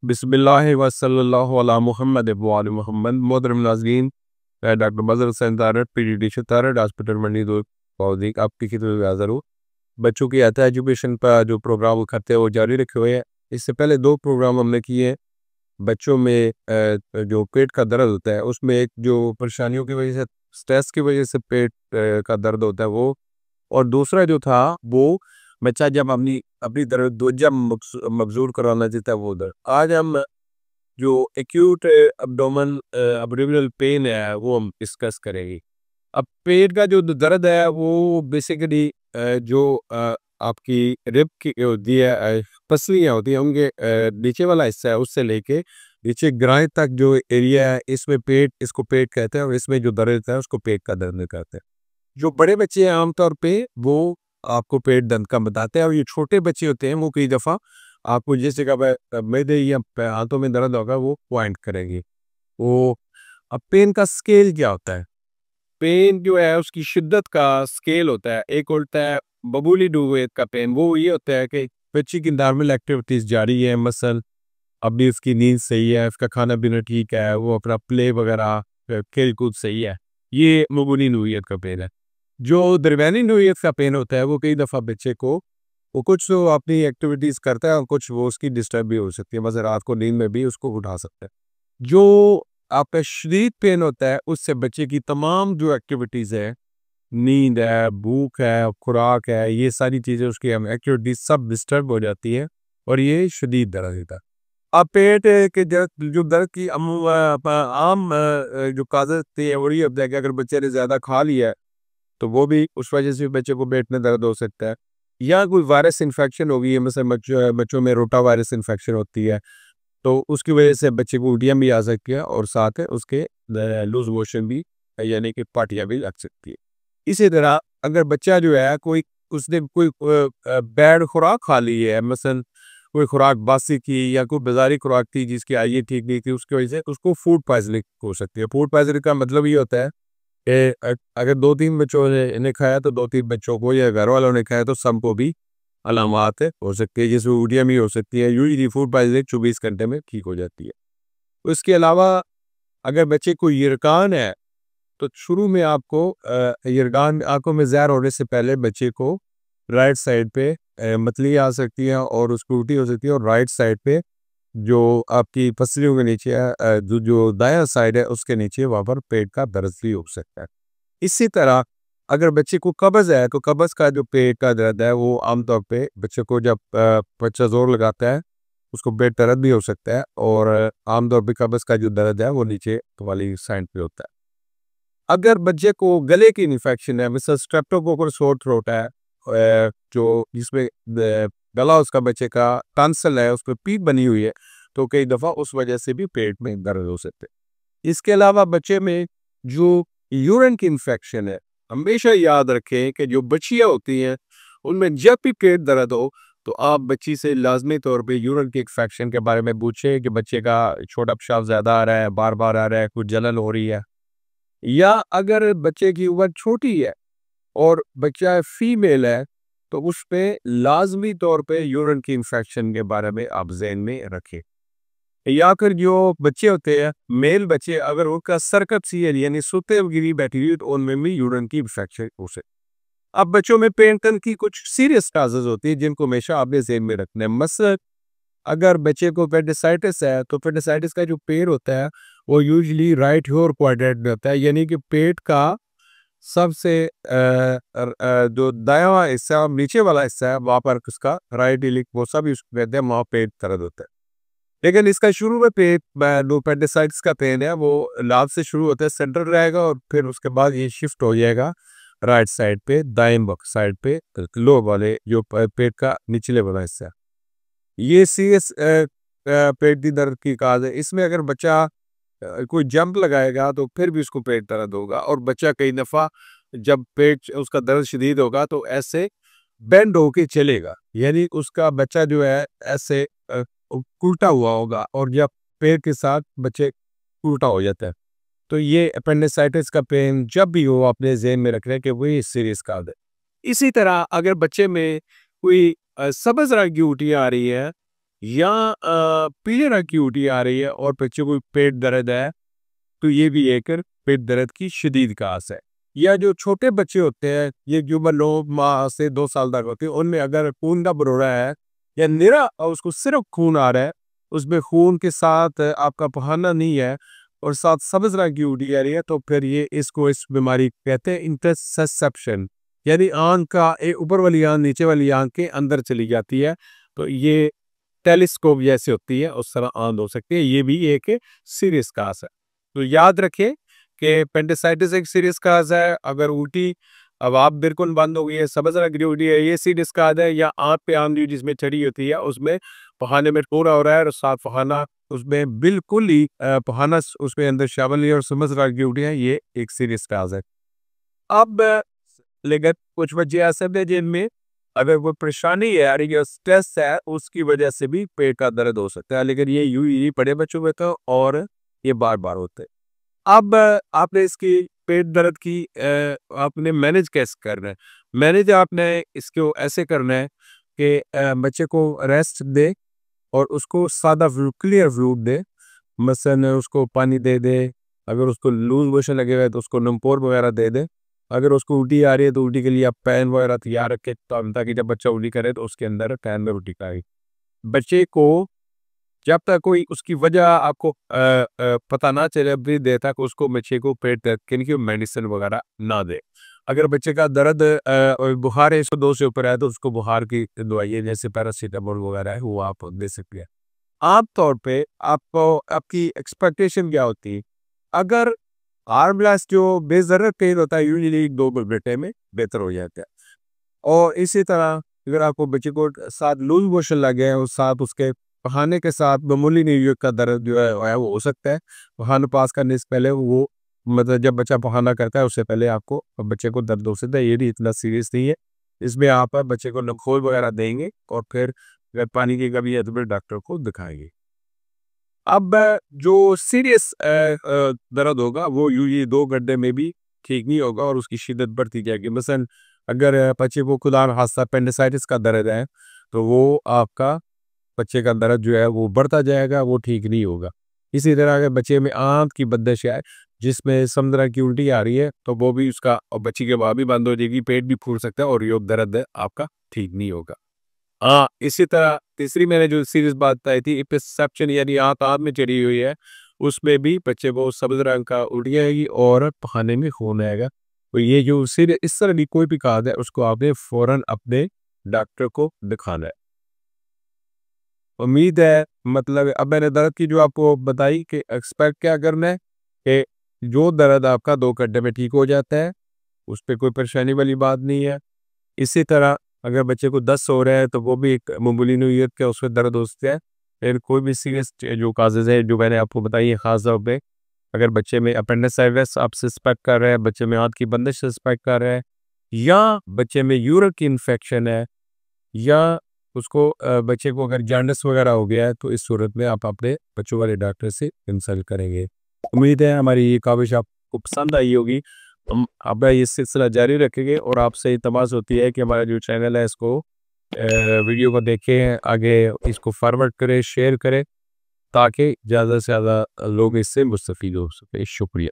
बिस्मिल्लाह व सल्लल्लाहु अला मुहम्मद व आले मुहम्मद। मोहतरम नाज़रीन, मैं doctor Mazhar Hussain Tarar, pediatrician Tarar hospital Mandi दो पौधिक आपकी खिदमत में हाज़िर हूँ। बच्चों की हेल्थ एजुकेशन पर जो प्रोग्राम करते हैं वो जारी रखे हुए हैं। इससे पहले 2 प्रोग्राम हमने किए हैं। बच्चों में जो पेट का दर्द होता है उसमें एक जो परेशानियों की वजह से, स्ट्रेस की वजह से पेट का दर्द होता है वो, और दूसरा जो था वो बच्चा जब अपनी अपनी तरफ दोजा मबजूर करवाना चाहता है वो दर्द। आज हम जो एक्यूट अब्डोमन अब्डोमिनल पेन है वो हम डिस्कस करेंगे। अब पेट का जो दर्द है वो बेसिकली जो आपकी रिब की होती है, पसलियाँ होती हैं, उनके नीचे वाला हिस्सा है उससे लेके नीचे ग्राइन तक जो एरिया है इसमें पेट, इसको पेट कहते हैं, और इसमें जो दर्द है उसको पेट का दर्द कहते हैं। जो बड़े बच्चे हैं आमतौर पे वो आपको पेट दर्द का बताते हैं, और ये छोटे बच्चे होते हैं वो कई दफ़ा आपको जिस जगह पर मैदे या हाथों में दर्द होगा वो पॉइंट करेंगे। वो अब पेन का स्केल क्या होता है? पेन जो है उसकी शिद्दत का स्केल होता है। एक होता है बबूली डूवेट का पेन, वो ये होता है कि बच्चे की नॉर्मल एक्टिविटीज़ जारी है, मसल अभी उसकी नींद सही है, उसका खाना पीना ठीक है, वो अपना प्ले वगैरह खेल कूद सही है, ये बबूली नूयत का पेन है। जो दरमियानी नौइयत का पेन होता है वो कई दफ़ा बच्चे को वो कुछ तो अपनी एक्टिविटीज़ करता है और कुछ वो उसकी डिस्टर्ब भी हो सकती है, मतलब रात को नींद में भी उसको उठा सकता है। जो आपका शदीद पेन होता है उससे बच्चे की तमाम जो एक्टिविटीज़ है, नींद है, भूख है, खुराक है, ये सारी चीज़ें उसकी एक्टिविटीज़ सब डिस्टर्ब हो जाती है, और ये शदीद दर्द देता है। अब पेट के जो दर्द की आम जो काज़ थी वो ये होता है कि अगर बच्चे ने ज़्यादा खा लिया है तो वो भी उस वजह से बच्चे को पेट में दर्द हो सकता है, या कोई वायरस इन्फेक्शन हो गई है, मतलब बच्चों में रोटा वायरस इन्फेक्शन होती है तो उसकी वजह से बच्चे को उल्टियाँ भी आ सकती है, और साथ है उसके लूज मोशन भी, यानी कि पार्टियाँ भी लग सकती है। इसी तरह अगर बच्चा जो है कोई उसने कोई बैड खुराक खा ली है, मसलन कोई खुराक बासी की या कोई बाजारी खुराक थी जिसकी आइए ठीक नहीं थी, उसकी वजह से उसको फूड पॉइजनिंग हो सकती है। फूड पॉइजनिंग का मतलब ये होता है कि अगर 2-3 बच्चों ने खाया तो 2-3 बच्चों को, या घर वालों ने खाया तो सबको भी अलामात हो सकती है, जैसे उल्टियाँ भी हो सकती है। यूजुअली फूड पॉइजनिंग 24 घंटे में ठीक हो जाती है। उसके अलावा अगर बच्चे को यरकान है तो शुरू में आपको यरकान, आंखों में ज़हर होने से पहले बच्चे को राइट साइड पे मतली आ सकती है और उसको उल्टी हो सकती है, और राइट साइड पे जो आपकी पसलियों के नीचे है, जो दायां साइड है उसके नीचे वहाँ पर पेट का दर्द भी हो सकता है। इसी तरह अगर बच्चे को कब्ज़ है तो कब्ज़ का जो पेट का दर्द है वो आमतौर पे बच्चे को जब बच्चा जोर लगाता है उसको पेट दर्द भी हो सकता है, और आमतौर पे कब्ज़ का जो दर्द है वो नीचे वाली साइड पे होता है। अगर बच्चे को गले की इन्फेक्शन है, मिसल स्ट्रेप्टोकोकल सोर थ्रोट है, जो जिसमें गला उसका बच्चे का टॉन्सिल है, उस पे पीप बनी हुई है, तो कई दफ़ा उस वजह से भी पेट में दर्द हो सकते हैं। इसके अलावा बच्चे में जो यूरिन की इन्फेक्शन है, हमेशा याद रखें कि जो बच्चियाँ होती हैं उनमें जब भी पेट दर्द हो तो आप बच्ची से लाजमी तौर पे यूरिन की इन्फेक्शन के बारे में पूछें कि बच्चे का छोटा पेशाब ज़्यादा आ रहा है, बार बार आ रहा है, कुछ जलन हो रही है, या अगर बच्चे की उम्र छोटी है और बच्चा फीमेल है तो उस पे लाजमी तौर पे यूरिन की इन्फेक्शन के बारे में आप ज़हन में रखें। या फिर जो बच्चे होते हैं मेल बच्चे, अगर उनका सर्कप्सियल यानी सुते गिरी बैठी हुई तो उनमें भी यूरिन की इन्फेक्शन हो सकती है। अब बच्चों में पेन की कुछ सीरियस काजेज होती है जिनको हमेशा आपने ज़हन में रखना है। मसलन अगर बच्चे को पेडिसाइटिस है तो पेडिसाइटिस का जो पेन होता है वो यूजुअली राइट ह्योर क्वाड्रेंट में होता है, यानी कि पेट का सबसे जो दायां हिस्सा नीचे वाला हिस्सा है वहाँ पर उसका राइट इलिक वो सब उसको कहते हैं, वहाँ पेट दर्द होता है। लेकिन इसका शुरू में पेट जो पेडिसाइटिस का पेन है वो लाभ से शुरू होता है, सेंट्रल रहेगा, और फिर उसके बाद ये शिफ्ट हो जाएगा राइट साइड पे, दाएं साइड पे, लो वाले जो पेट का निचले वाला हिस्सा है। ये सीरियस पेट की दर्द की काज है। इसमें अगर बच्चा कोई जंप लगाएगा तो फिर भी उसको पेट दर्द होगा, और बच्चा कई दफ़ा जब पेट उसका दर्द शदीद होगा तो ऐसे बेंड होके चलेगा, यानी उसका बच्चा जो है ऐसे उल्टा हुआ होगा, और जब पैर के साथ बच्चे उल्टा हो जाता है, तो ये अपेंडिसाइटिस का पेन जब भी हो अपने ज़हन में रखना है कि वही सीरियस काज है। इसी तरह अगर बच्चे में कोई सब्ज़ रंग की उल्टियाँ आ रही है, या पीले रंग की उल्टी आ रही है और बच्चे को पेट दर्द है, तो ये भी एक पेट दर्द की शदीद कास है। या जो छोटे बच्चे होते हैं, ये जो 9 माह से 2 साल तक होते हैं, उनमें अगर खून का बरोड़ा है या निरा उसको सिर्फ खून आ रहा है, उसमें खून के साथ आपका बहाना नहीं है और साथ सब्ज रंग की उल्टी आ रही है, तो फिर ये इसको इस बीमारी कहते हैं इंटरसेप्शन, यानी आंख का ऊपर वाली आंख नीचे वाली आंख के अंदर चली जाती है। तो ये टेलीस्कोप जैसे होती है उस तरह आंख हो सकती है। ये भी एक सीरियस काज है। तो याद रखें कि पेंडिसाइटिस एक सीरियस काज है। अगर उल्टी अब आप बिल्कुल बंद हो गई है, सब्ज रंग की उल्टी है, ये सीरियस काज है। या आंख पे आंधी जिसमें चढ़ी होती है उसमें पहाने में पूरा हो रहा है और साथ पहाना उसमें बिल्कुल ही पहाना उसमें अंदर शामिल नहीं है और सब्ज रंग की उल्टी है, ये एक सीरियस काज है। अब लेकिन कुछ बच्चे ऐसे हैं जिनमें अगर वो परेशानी है यानी कि स्ट्रेस है, उसकी वजह से भी पेट का दर्द हो सकता है, लेकिन ये यूं ही बड़े बच्चों में तो और ये बार बार होते हैं। अब आपने इसकी पेट दर्द की आपने मैनेज कैसे करना है? मैनेज आपने इसको ऐसे करना है कि बच्चे को रेस्ट दे और उसको सादा क्लियर फ्लूइड दे। मसलन उसको पानी दे दे, अगर उसको लूज मोशन लगे हुए हैं तो उसको नमपोर वगैरह दे दे। अगर उसको उल्टी आ रही है तो उल्टी के लिए आप पैन वगैरह तैयार रखें, ताकि जब बच्चा उल्टी करे तो उसके अंदर पैन में उल्टी खाए। बच्चे को जब तक कोई उसकी वजह आपको पता ना चले अभी देर तक उसको बच्चे को पेट दर्द के लिए मेडिसिन वगैरह ना दे। अगर बच्चे का दर्द और बुखार है 102 से ऊपर है तो उसको बुखार की दवाई है जैसे पैरासीटामोल वगैरह है वो आप दे सकते हैं। आम तौर पे आपको आपकी एक्सपेक्टेशन क्या होती है? अगर आर्म ब्लास्ट जो बेज़रर पेन होता है यूजुअली 2 घंटे में बेहतर हो जाता है। और इसी तरह अगर आपको बच्चे को साथ लूज मोशन लगे हैं और साथ उसके बहाने के साथ मामूली नींद का दर्द जो है वो हो सकता है। बहाना पास करने से पहले वो मतलब जब बच्चा बहाना करता है उससे पहले आपको बच्चे को दर्द हो सकता है, ये भी इतना सीरियस नहीं है। इसमें आप बच्चे को नखोल वगैरह देंगे और फिर अगर पानी की कमी है तो फिर डॉक्टर को दिखाएंगे। अब जो सीरियस दर्द होगा वो यूँ ही 2 घंटे में भी ठीक नहीं होगा और उसकी शिद्दत बढ़ती जाएगी। मसलन अगर बच्चे को खुदा न खास्ता अपेंडिसाइटिस का दर्द है, तो वो आपका बच्चे का दर्द जो है वो बढ़ता जाएगा, वो ठीक नहीं होगा। इसी तरह अगर बच्चे में आँत की बंदिश है, जिसमें समुद्र की उल्टी आ रही है, तो वो भी उसका और बच्चे की हवा भी बंद हो जाएगी, पेट भी फूल सकता है और ये दर्द आपका ठीक नहीं होगा। हाँ, इसी तरह तीसरी मैंने जो सीरियस बात बताई थी इंटरसेप्शन यानी आँत आँत में चढ़ी हुई है, उसमें भी बच्चे को सब्ज़ रंग का उल्टी आएगी और पखाने में खून आएगा। तो ये जो सीरियस इस तरह की कोई भी काज है उसको आपने फ़ौरन अपने डॉक्टर को दिखाना है। उम्मीद है मतलब अब मैंने दर्द की जो आपको बताई कि एक्सपेक्ट क्या करना है कि जो दर्द आपका 2 घंटे में ठीक हो जाता है, उस पे कोई परेशानी वाली बात नहीं है। इसी तरह अगर बच्चे को दस्त हो रहा है तो वो भी एक मामूली नोयत का उसमें दर्द हो सकता है। फिर कोई भी सीरियस जो काजेज़ है जो मैंने आपको बताई है ख़ास तौर पे अगर बच्चे में अपेंडिसाइटिस आप सस्पेक्ट कर रहे हैं, बच्चे में आँत की बंदिश सस्पेक्ट कर रहे हैं या बच्चे में यूरिन की इन्फेक्शन है या उसको बच्चे को अगर जॉन्डिस वगैरह हो गया है, तो इस सूरत में आप अपने बच्चों वाले डॉक्टर से कंसल्ट करेंगे। उम्मीद है हमारी ये काविश आपको पसंद आई होगी। हम अपना ये सिलसिला जारी रखेंगे और आपसे तमाश होती है कि हमारा जो चैनल है इसको वीडियो को देखें, आगे इसको फॉरवर्ड करें, शेयर करें ताकि ज़्यादा से ज़्यादा लोग इससे मुस्तफ़ीद हो सकें। शुक्रिया।